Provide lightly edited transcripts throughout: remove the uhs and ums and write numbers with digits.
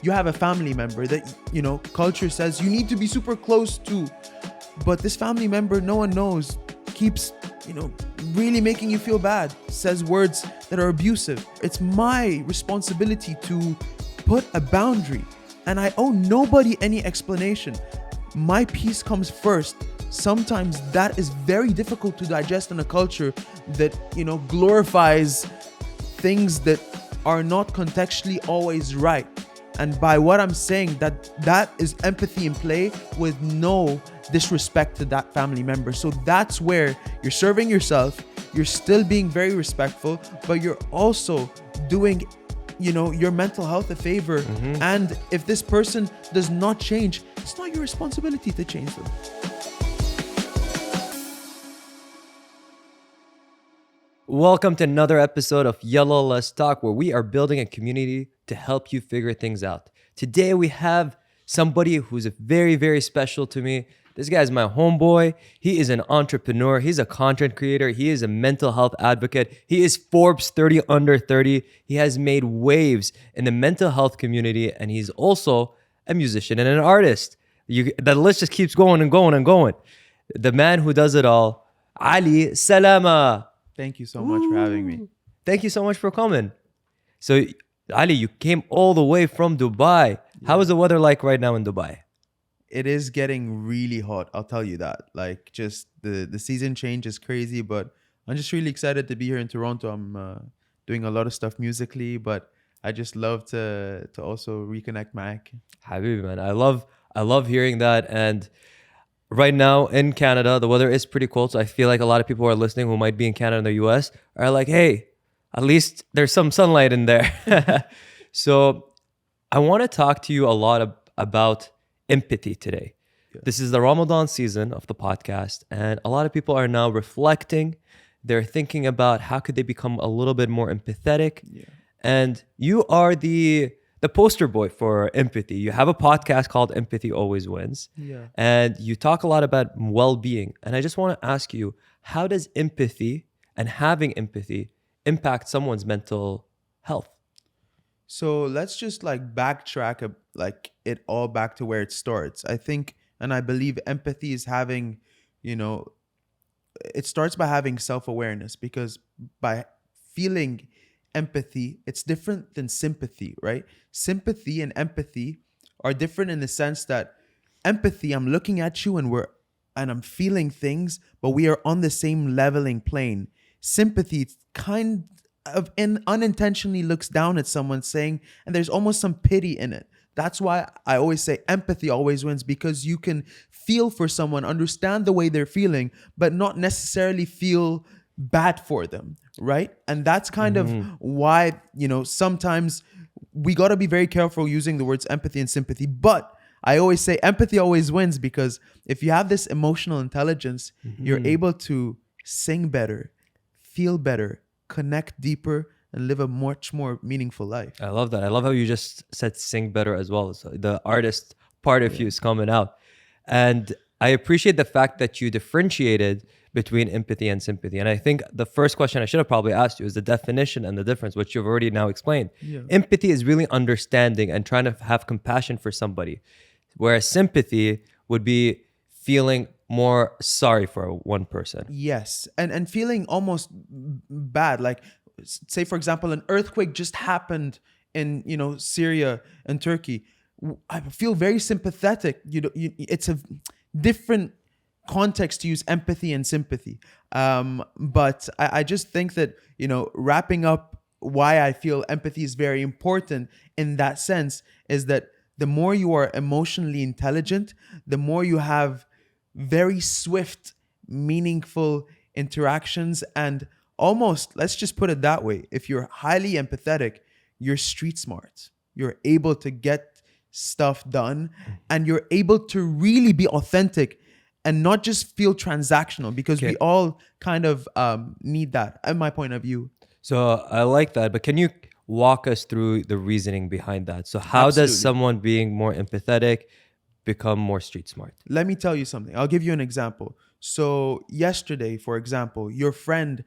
You have a family member that, culture says you need to be super close to, but this family member no one knows keeps, really making you feel bad, says words that are abusive. It's my responsibility to put a boundary, and I owe nobody any explanation. My peace comes first. Sometimes that is very difficult to digest in a culture that, glorifies things that are not contextually always right. And by what I'm saying, that is empathy in play with no disrespect to that family member. So that's where you're serving yourself, you're still being very respectful, but you're also doing, your mental health a favor. And if this person does not change, it's not your responsibility to change them. Welcome to another episode of Yellow Let's Talk, where we are building a community to help you figure things out. Today we have somebody who's very, very special to me. This guy's my homeboy. He is an entrepreneur. He's a content creator. He is a mental health advocate. He is Forbes 30 under 30. He has made waves in the mental health community, and he's also a musician and an artist. The list just keeps going and going and going. The man who does it all, Ali Salama. Thank you so much for having me. Thank you so much for coming. So, Ali, you came all the way from Dubai. Yeah. How is the weather like right now in Dubai? It is getting really hot, I'll tell you that. Like, just the season change is crazy, but I'm just really excited to be here in Toronto. I'm doing a lot of stuff musically, but I just love to also reconnect Mac. Habibi, man. I love hearing that. And right now in Canada, the weather is pretty cold. So I feel like a lot of people who are listening who might be in Canada and the US are like, hey, at least there's some sunlight in there. So I want to talk to you a lot about empathy today. Yeah. This is the Ramadan season of the podcast. And a lot of people are now reflecting. They're thinking about how could they become a little bit more empathetic. Yeah. And you are the poster boy for empathy. You have a podcast called Empathy Always Wins. Yeah. And you talk a lot about well-being. And I just want to ask you, how does empathy and having empathy impact someone's mental health? So let's just backtrack it all back to where it starts. I think, and I believe empathy is having, it starts by having self-awareness, because by feeling empathy, it's different than sympathy, right? Sympathy and empathy are different in the sense that empathy, I'm looking at you and I'm feeling things, but we are on the same leveling plane. Sympathy, it's kind of unintentionally looks down at someone saying, and there's almost some pity in it. That's why I always say empathy always wins, because you can feel for someone, understand the way they're feeling, but not necessarily feel bad for them, right? And that's kind of why, sometimes we got to be very careful using the words empathy and sympathy. But I always say empathy always wins, because if you have this emotional intelligence, you're able to sing better, feel better, connect deeper, and live a much more meaningful life. I love that. I love how you just said sing better as well. So the artist part of you is coming out. And I appreciate the fact that you differentiated between empathy and sympathy. And I think the first question I should have probably asked you is the definition and the difference, which you've already now explained. Yeah. Empathy is really understanding and trying to have compassion for somebody, whereas sympathy would be feeling more sorry for one person. Yes. And feeling almost bad. Like, say, for example, an earthquake just happened in, Syria and Turkey. I feel very sympathetic. It's a different context to use empathy and sympathy. But I just think that, wrapping up why I feel empathy is very important in that sense is that the more you are emotionally intelligent, the more you have very swift, meaningful interactions, and almost, let's just put it that way, if you're highly empathetic, you're street smart. You're able to get stuff done, and you're able to really be authentic and not just feel transactional, because we all kind of need that, in my point of view. So I like that, but can you walk us through the reasoning behind that? So how does someone being more empathetic become more street smart? Let me tell you something. I'll give you an example. So yesterday, for example, your friend's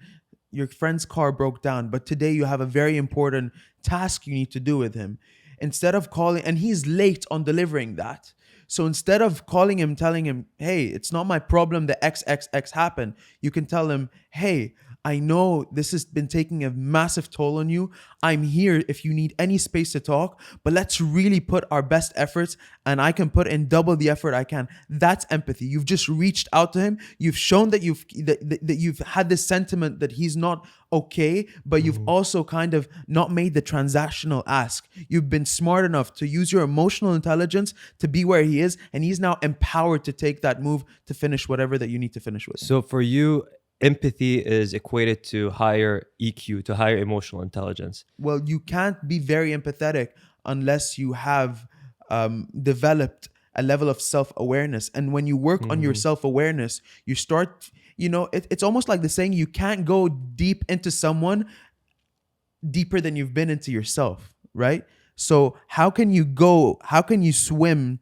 car broke down, but today you have a very important task you need to do with him. instead of calling, and he's late on delivering that. So instead of calling him, telling him, hey, it's not my problem that XXX happened, you can tell him, hey, I know this has been taking a massive toll on you. I'm here if you need any space to talk, but let's really put our best efforts, and I can put in double the effort I can. That's empathy. You've just reached out to him. You've shown that that you've had this sentiment that he's not okay, but you've also kind of not made the transactional ask. You've been smart enough to use your emotional intelligence to be where he is, and he's now empowered to take that move to finish whatever that you need to finish with. So for you, empathy is equated to higher EQ, to higher emotional intelligence. Well, you can't be very empathetic unless you have developed a level of self-awareness. And when you work on your self-awareness, you start, it's almost like the saying, you can't go deep into someone deeper than you've been into yourself, right? So how can you swim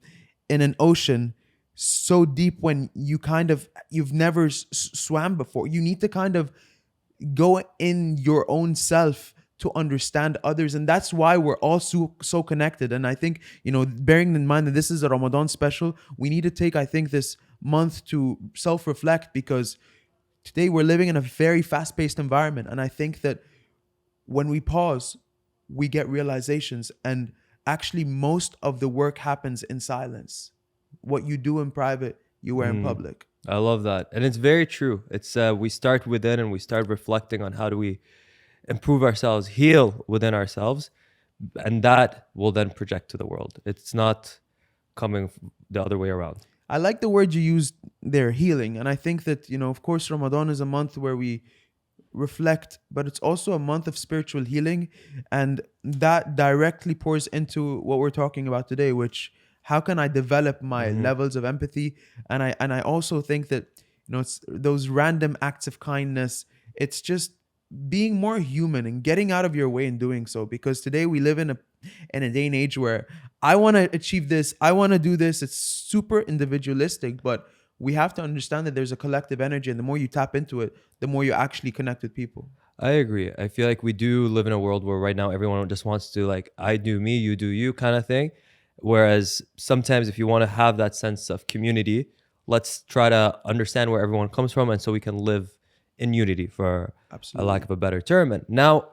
in an ocean so deep when you've never swam before? You need to kind of go in your own self to understand others, and that's why we're all so connected. And I think, bearing in mind that this is a Ramadan special, we need to take, I think, this month to self-reflect, because today we're living in a very fast-paced environment, and I think that when we pause, we get realizations, and actually most of the work happens in silence. What you do in private, you wear in public. I love that. And it's very true. It's we start within and we start reflecting on how do we improve ourselves, heal within ourselves, and that will then project to the world. It's not coming the other way around. I like the word you used there, healing. And I think that, of course, Ramadan is a month where we reflect, but it's also a month of spiritual healing. And that directly pours into what we're talking about today, which, how can I develop my levels of empathy? And I also think that, it's those random acts of kindness. It's just being more human and getting out of your way in doing so. Because today we live in a day and age where I want to achieve this, I want to do this. It's super individualistic, but we have to understand that there's a collective energy, and the more you tap into it, the more you actually connect with people. I agree. I feel like we do live in a world where right now everyone just wants to, like, I do me, you do you kind of thing. Whereas sometimes if you want to have that sense of community, let's try to understand where everyone comes from, and so we can live in unity, for a lack of a better term. And now,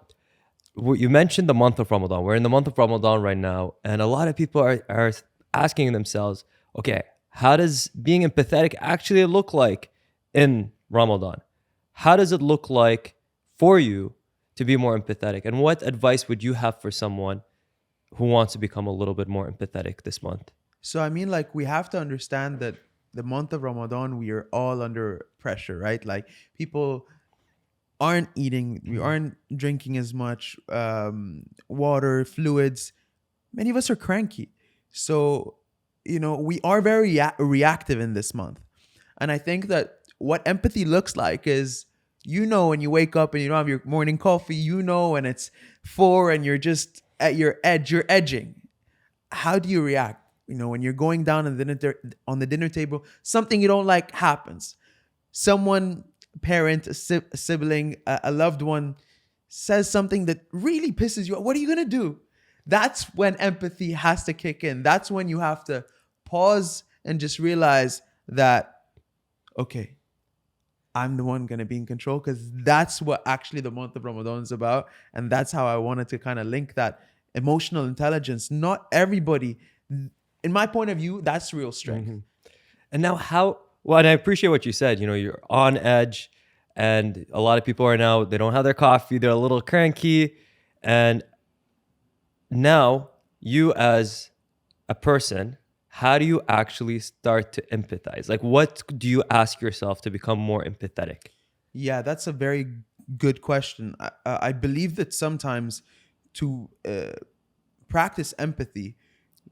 you mentioned the month of Ramadan. We're in the month of Ramadan right now, and a lot of people are asking themselves, okay, how does being empathetic actually look like in Ramadan? How does it look like for you to be more empathetic? And what advice would you have for someone who wants to become a little bit more empathetic this month? So, I mean, like, we have to understand that the month of Ramadan, we are all under pressure, right? Like, people aren't eating, we aren't drinking as much water, fluids. Many of us are cranky. So, we are very reactive in this month. And I think that what empathy looks like is, when you wake up and you don't have your morning coffee, and it's 4 and you're just at your edge, you're edging. How do you react? When you're going down on the dinner table, something you don't like happens. Someone, a parent, a sibling, a loved one says something that really pisses you off. What are you going to do? That's when empathy has to kick in. That's when you have to pause and just realize that, okay, I'm the one going to be in control, because that's what actually the month of Ramadan is about. And that's how I wanted to kind of link that emotional intelligence. Not everybody, in my point of view, that's real strength. And now and I appreciate what you said, you're on edge, and a lot of people are now, they don't have their coffee, they're a little cranky. And now you, as a person, how do you actually start to empathize? Like, what do you ask yourself to become more empathetic? Yeah, that's a very good question. I believe that sometimes to practice empathy,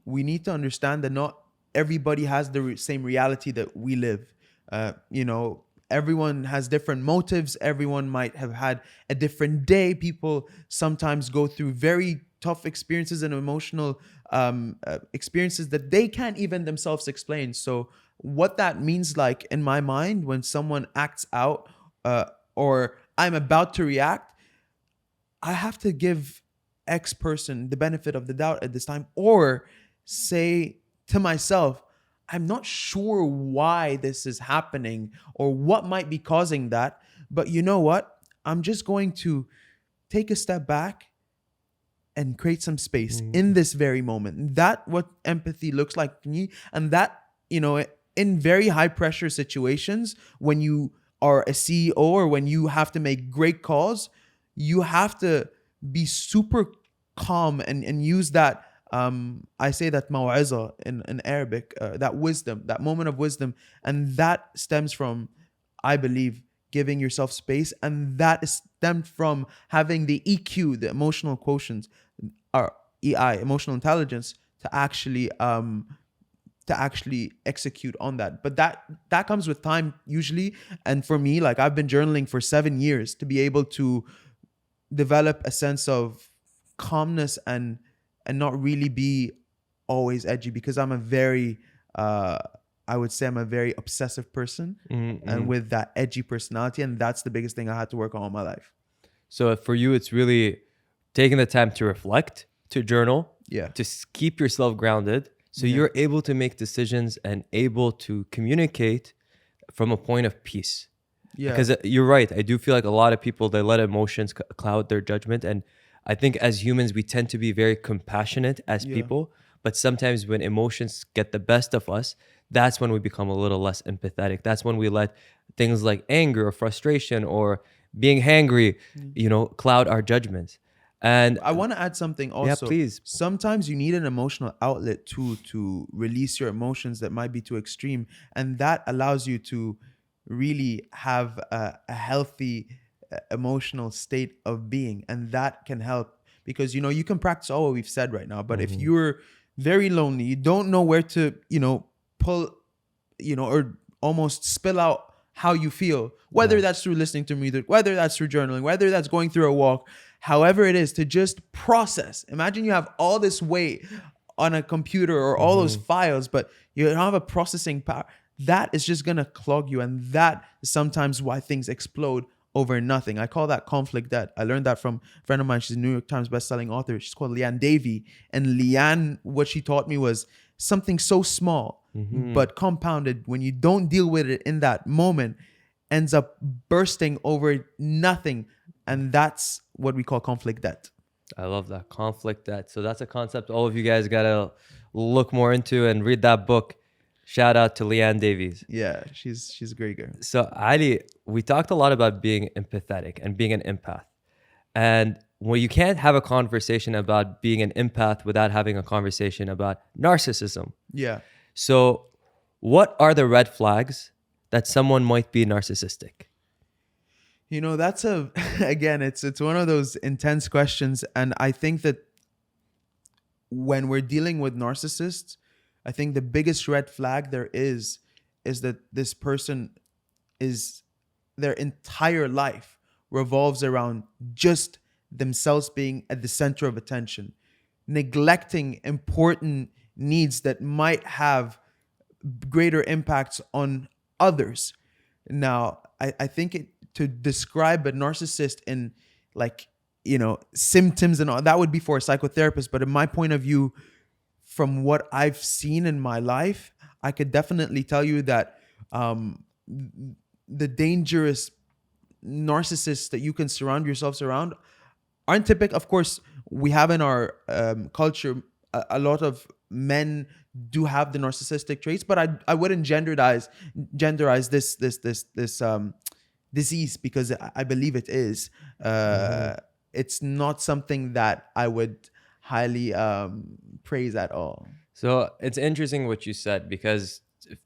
we need to understand that not everybody has the same reality that we live. Everyone has different motives. Everyone might have had a different day. People sometimes go through very tough experiences and emotional experiences that they can't even themselves explain. So what that means, like, in my mind, when someone acts out or I'm about to react, I have to give X person the benefit of the doubt at this time, or say to myself, I'm not sure why this is happening or what might be causing that, but you know what? I'm just going to take a step back and create some space in this very moment. That what empathy looks like to me, and that, in very high pressure situations, when you are a CEO or when you have to make great calls, you have to be super calm and use that. I say that maw'iza in Arabic, that wisdom, that moment of wisdom, and that stems from, I believe, giving yourself space, and that is stemmed from having the EQ, the emotional quotient, or EI, emotional intelligence, to actually execute on that. But that comes with time usually. And for me, like, I've been journaling for 7 years to be able to develop a sense of calmness and not really be always edgy, because I'm a very I would say I'm a very obsessive person, and with that edgy personality, and that's the biggest thing I had to work on in my life. So for you, it's really taking the time to reflect, to journal, Yeah. to keep yourself grounded, so you're able to make decisions and able to communicate from a point of peace. Yeah. Because you're right. I do feel like a lot of people, they let emotions cloud their judgment. And I think as humans, we tend to be very compassionate as people. But sometimes when emotions get the best of us, that's when we become a little less empathetic. That's when we let things like anger or frustration or being hangry, cloud our judgments. And I want to add something also. please. Sometimes you need an emotional outlet to release your emotions that might be too extreme, and that allows you to really have a healthy emotional state of being, and that can help, because you can practice all what we've said right now, but if you're very lonely, you don't know where to pull, or almost spill out how you feel, whether that's through listening to music, whether that's through journaling, whether that's going through a walk, however it is, to just process. Imagine you have all this weight on a computer or all those files, but you don't have a processing power. That is just going to clog you. And that is sometimes why things explode over nothing. I call that conflict debt. I learned that from a friend of mine. She's a New York Times bestselling author. She's called Leanne Davey. And Leanne, what she taught me was something so small, but compounded, when you don't deal with it in that moment, ends up bursting over nothing. And that's what we call conflict debt. I love that, conflict debt. So that's a concept all of you guys got to look more into and read that book. Shout out to Leanne Davies. Yeah, she's a great girl. So Ali, we talked a lot about being empathetic and being an empath. And when you can't have a conversation about being an empath without having a conversation about narcissism. Yeah. So what are the red flags that someone might be narcissistic? That's again, it's one of those intense questions. And I think that when we're dealing with narcissists, I think the biggest red flag there is that this person is, their entire life revolves around just themselves being at the center of attention, neglecting important needs that might have greater impacts on others. Now, I think to describe a narcissist in, like, symptoms and all, that would be for a psychotherapist. But in my point of view, from what I've seen in my life, I could definitely tell you that the dangerous narcissists that you can surround yourselves around aren't typical. Of course, we have in our culture a lot of men do have the narcissistic traits, but I wouldn't genderize this disease, because I believe it is. It's not something that I would highly praise at all. So it's interesting what you said, because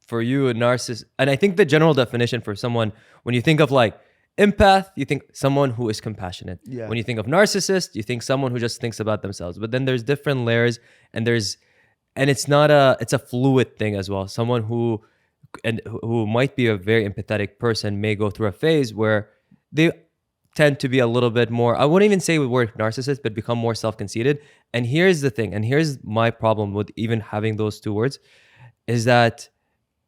for you, a narcissist, and I think the general definition for someone, when you think of like empath, you think someone who is compassionate. Yeah. When you think of narcissist, you think someone who just thinks about themselves. But then there's different layers, and it's a fluid thing as well. Someone who might be a very empathetic person may go through a phase where they tend to be a little bit more, I wouldn't even say the word narcissist, but become more self-conceited. And here's the thing, and here's my problem with even having those two words, is that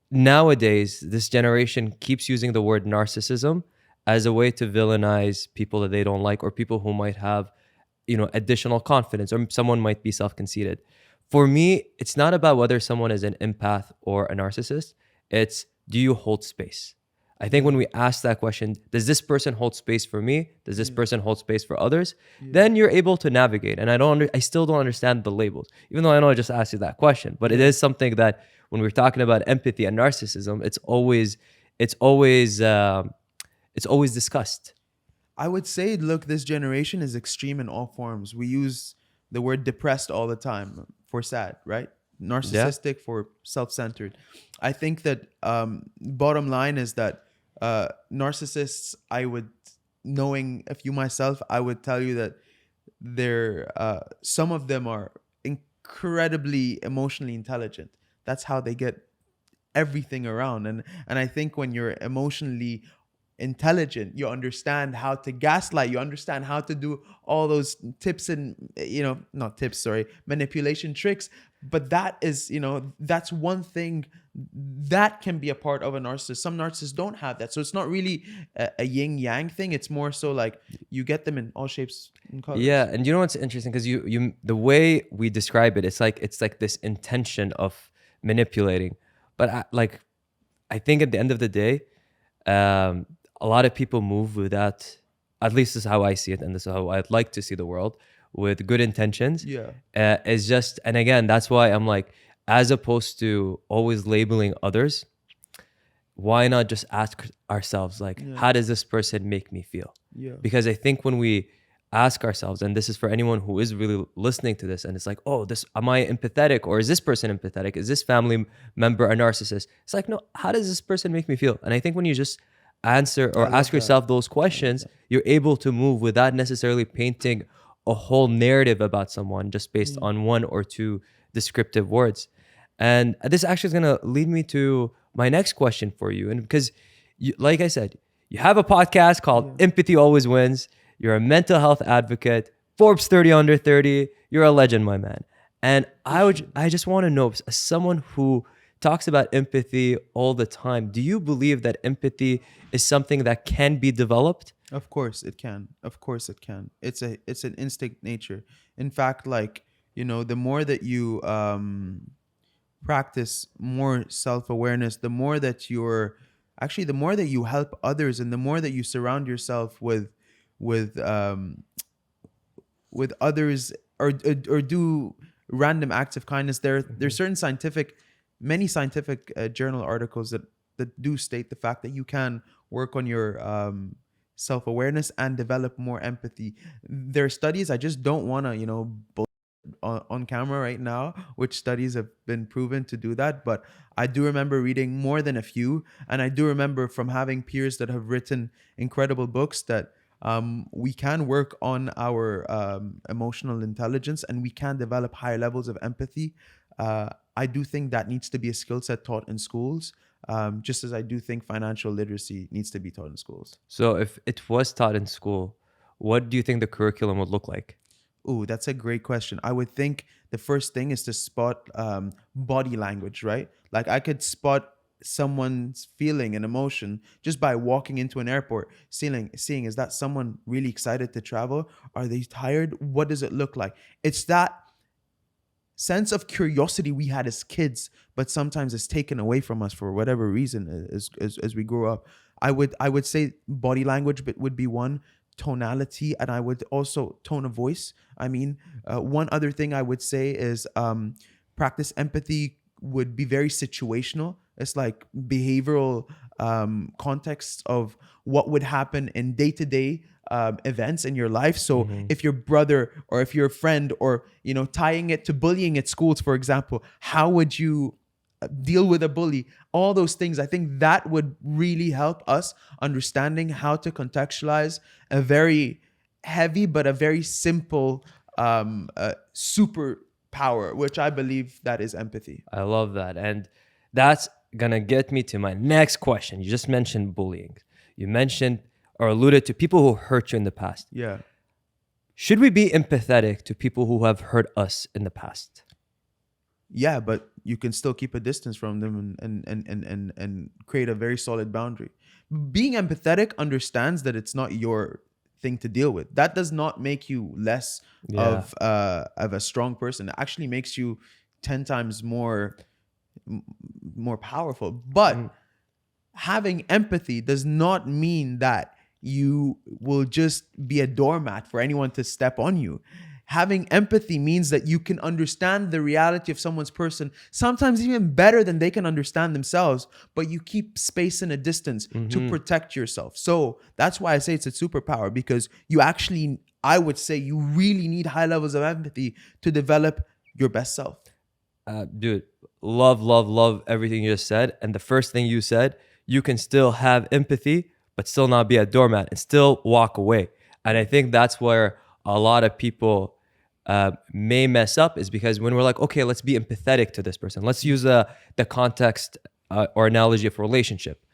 nowadays this generation keeps using the word narcissism as a way to villainize people that they don't like, or people who might have, additional confidence, or someone might be self-conceited. For me, it's not about whether someone is an empath or a narcissist. It's, do you hold space? I think when Yeah. we ask that question, does this person hold space for me? Does this Yeah. person hold space for others? Yeah. Then you're able to navigate. And I still don't understand the labels, even though I know I just asked you that question. But it Yeah. is something that when we're talking about empathy and narcissism, it's always, it's always discussed. I would say, look, this generation is extreme in all forms. We use the word depressed all the time for sad, right? Yeah. Narcissistic for self-centered. I think that bottom line is that narcissists, knowing a few myself, I would tell you that some of them are incredibly emotionally intelligent. That's how they get everything around. And I think when you're emotionally intelligent, you understand how to gaslight, you understand how to do all those tips and, not tips, sorry, manipulation tricks. But that is, that's one thing that can be a part of a narcissist. Some narcissists don't have that, so it's not really a yin yang thing. It's more so like you get them in all shapes and Yeah, colors. and you know what's interesting, because you the way we describe it, it's like this intention of manipulating. But I think at the end of the day, um, a lot of people move with that. At least this is how I see it, and this is how I'd like to see the world, with good intentions. Yeah. It's just, and again, that's why I'm like, as opposed to always labeling others, why not just ask ourselves, like, Yeah. how does this person make me feel? Yeah. Because I think when we ask ourselves, and this is for anyone who is really listening to this, and it's like, oh, this, am I empathetic, or is this person empathetic? Is this family member a narcissist? It's like, no, how does this person make me feel? And I think when you just answer I or love ask that. yourself those questions, you're able to move without necessarily painting a whole narrative about someone just based Yeah. on one or two descriptive words. And this actually is going to lead me to my next question for you. And because, like I said, you have a podcast called Yeah. Empathy Always Wins. You're a mental health advocate, Forbes 30 under 30. You're a legend, my man. And I just want to know, as someone who talks about empathy all the time, do you believe that empathy is something that can be developed? Of course it can. Of course it can. It's an instinct nature. In fact, like, the more that you practice more self-awareness, the more that you help others, and the more that you surround yourself with um with others, or do random acts of kindness. There's certain many scientific journal articles that do state the fact that you can work on your self-awareness and develop more empathy. There are studies, I just don't want to on camera right now which studies have been proven to do that, but I do remember reading more than a few, and I do remember from having peers that have written incredible books that we can work on our emotional intelligence, and we can develop higher levels of empathy. I do think that needs to be a skill set taught in schools, just as I do think financial literacy needs to be taught in schools. So if it was taught in school, what do you think the curriculum would look like? Ooh, that's a great question. I would think the first thing is to spot body language, right? Like I could spot someone's feeling and emotion just by walking into an airport, seeing is that someone really excited to travel? Are they tired? What does it look like? It's that sense of curiosity we had as kids, but sometimes it's taken away from us for whatever reason as we grow up. I would say body language would be one, tonality, and I would also tone of voice. I mean, one other thing I would say is practice empathy would be very situational. It's like behavioral context of what would happen in day to day events in your life. So Mm-hmm. if your brother or if your friend, or tying it to bullying at schools, for example, how would you deal with a bully? All those things, I think that would really help us understanding how to contextualize a very heavy but a very simple superpower, which I believe that is empathy. I love that. And that's going to get me to my next question. You just mentioned bullying. You mentioned or alluded to people who hurt you in the past. Yeah. Should we be empathetic to people who have hurt us in the past? Yeah, but you can still keep a distance from them and create a very solid boundary. Being empathetic understands that it's not your thing to deal with. That does not make you less Yeah. of a strong person. It actually makes you 10 times more powerful. Mhm. But having empathy does not mean that you will just be a doormat for anyone to step on you. Having empathy means that you can understand the reality of someone's person, sometimes even better than they can understand themselves, but you keep space and a distance to Mhm. protect yourself. So that's why I say it's a superpower, because you actually, I would say, you really need high levels of empathy to develop your best self. Dude, love everything you just said. And the first thing you said, you can still have empathy, but still not be a doormat and still walk away. And I think that's where a lot of people may mess up, is because when we're like, okay, let's be empathetic to this person. Let's use the context or analogy of a relationship.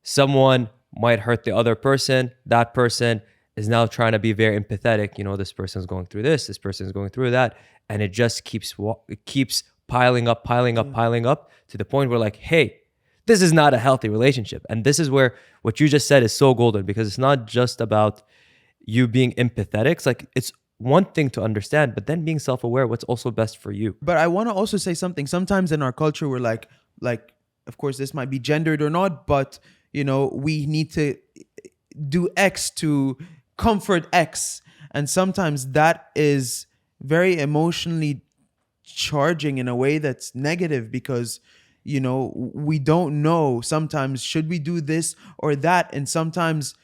Someone might hurt the other person. That person is now trying to be very empathetic. You know, this person's going through this person's going through that. And it just it keeps piling up, Yeah. piling up to the point where, like, hey, this is not a healthy relationship. And this is where what you just said is so golden, because it's not just about you being empathetic. It's like, it's one thing to understand, but then being self-aware what's also best for you. But I want to also say something. Sometimes in our culture, we're like, of course, this might be gendered or not, but we need to do X to comfort X, and sometimes that is very emotionally charging in a way that's negative, because we don't know sometimes, should we do this or that, and sometimes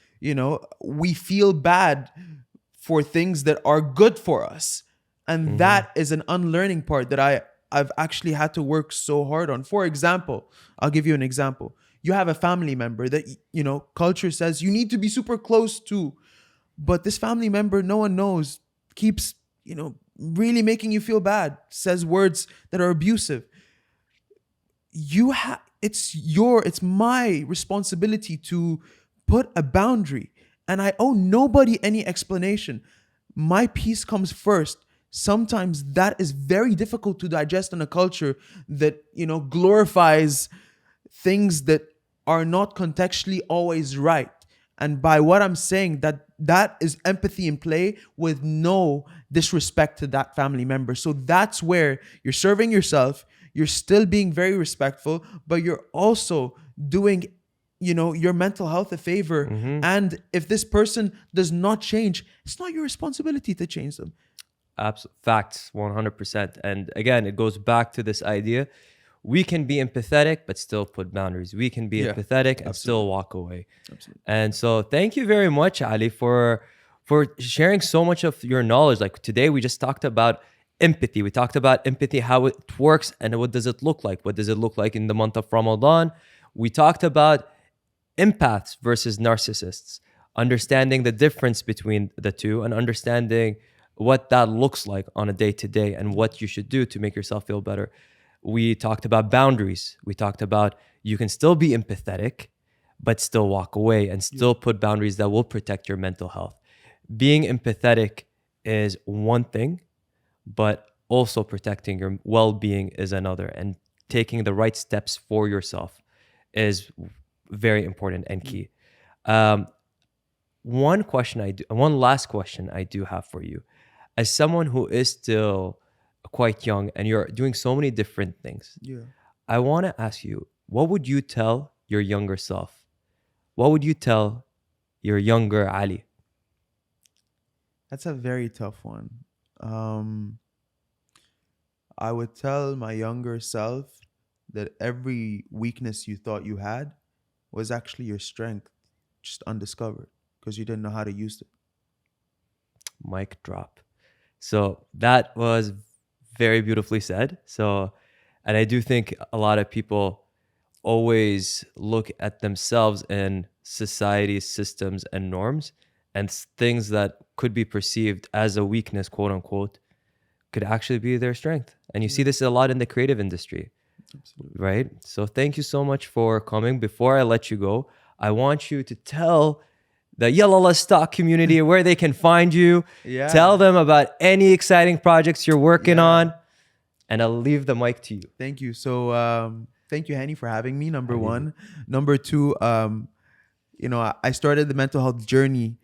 we feel bad for things that are good for us, and Mhm. that is an unlearning part that I've actually had to work so hard on. For example, I'll give you an example. You have a family member that culture says you need to be super close to, but this family member no one knows keeps really making you feel bad, says words that are abusive. It's my responsibility to put a boundary, and I owe nobody any explanation. My peace comes first. Sometimes that is very difficult to digest in a culture that glorifies things that are not contextually always right. And by what I'm saying, that is empathy in play with no disrespect to that family member. So that's where you're serving yourself, you're still being very respectful, but you're also doing your mental health a favor. Mhm. And if this person does not change, it's not your responsibility to change them. Facts, 100%. And again, it goes back to this idea: we can be empathetic but still put boundaries. We can be Yeah, empathetic and still absolutely. walk away. Absolutely. And so thank you very much, Ali, for sharing so much of your knowledge. Like, today we just talked about empathy. We talked about empathy, how it works, and what does it look like? What does it look like in the month of Ramadan? We talked about empaths versus narcissists, understanding the difference between the two, and understanding what that looks like on a day to day and what you should do to make yourself feel better. We talked about boundaries. We talked about you can still be empathetic, but still walk away and Yeah. still put boundaries that will protect your mental health. Being empathetic is one thing, but also protecting your well being is another. And taking the right steps for yourself is very important and key. Um, one last question I do have for you. As someone who is still quite young and you're doing so many different things, Yeah. I want to ask you, what would you tell your younger self? What would you tell your younger Ali? That's a very tough one. I would tell my younger self that every weakness you thought you had was actually your strength, just undiscovered because you didn't know how to use it. Mic drop. So that was very beautifully said. So, and I do think a lot of people always look at themselves and society's systems and norms, and things that could be perceived as a weakness, quote unquote, could actually be their strength. And you see Yeah, this a lot in the creative industry, absolutely. right? So thank you so much for coming. Before I let you go, I want you to tell the Yalala Stock community where they can find you. Yeah, Tell them about any exciting projects you're working yeah. on, and I'll leave the mic to you. Thank you. So, thank you, Henny, for having me. Number Habibi. one. Number two, I started the mental health journey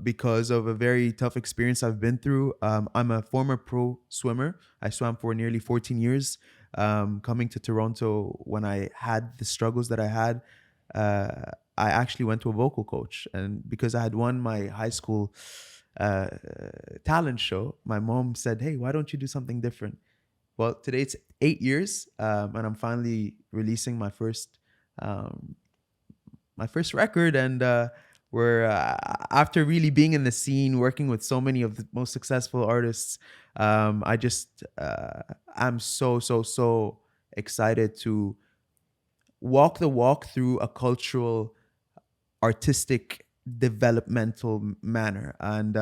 because of a very tough experience I've been through. I'm a former pro swimmer. I swam for nearly 14 years. Coming to Toronto when I had the struggles that I had, I actually went to a vocal coach. And because I had won my high school talent show, my mom said, "Hey, why don't you do something different?" Well, today it's 8 years, and I'm finally releasing my first record, and we're after really being in the scene, working with so many of the most successful artists. I just I'm so excited to walk the walk through a cultural, artistic, developmental manner, and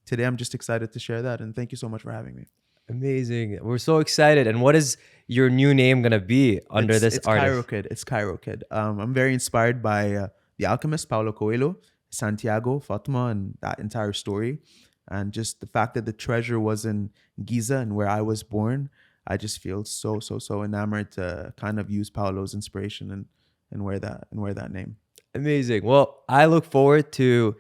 today I'm just excited to share that. And thank you so much for having me. Amazing. We're so excited. And what is your new name going to be under this It's artist? Cairo Kid. It's Cairo Kid. I'm very inspired by The Alchemist, Paulo Coelho, Santiago, Fatima, and that entire story. And just the fact that the treasure was in Giza and where I was born, I just feel so enamored to kind of use Paulo's inspiration and wear that name. Amazing. Well, I look forward to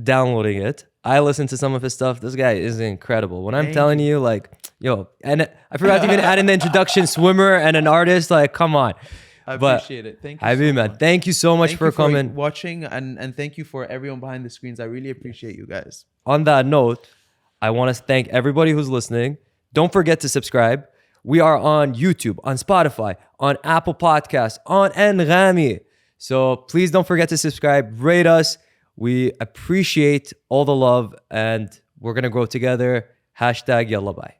downloading it. I listened to some of his stuff. This guy is incredible. When I'm Thank telling you, like, yo, and I forgot to even add in the introduction, swimmer and an artist. Like, come on. I But appreciate it. Thank you I so mean, man, much. thank you so much Thank for you coming. watching, and thank you for everyone behind the screens. I really appreciate you guys. On that note, I want to thank everybody who's listening. Don't forget to subscribe. We are on YouTube, on Spotify, on Apple Podcasts, on Nrami. So please don't forget to subscribe, rate us. We appreciate all the love, and we're going to grow together. #Yalla bye.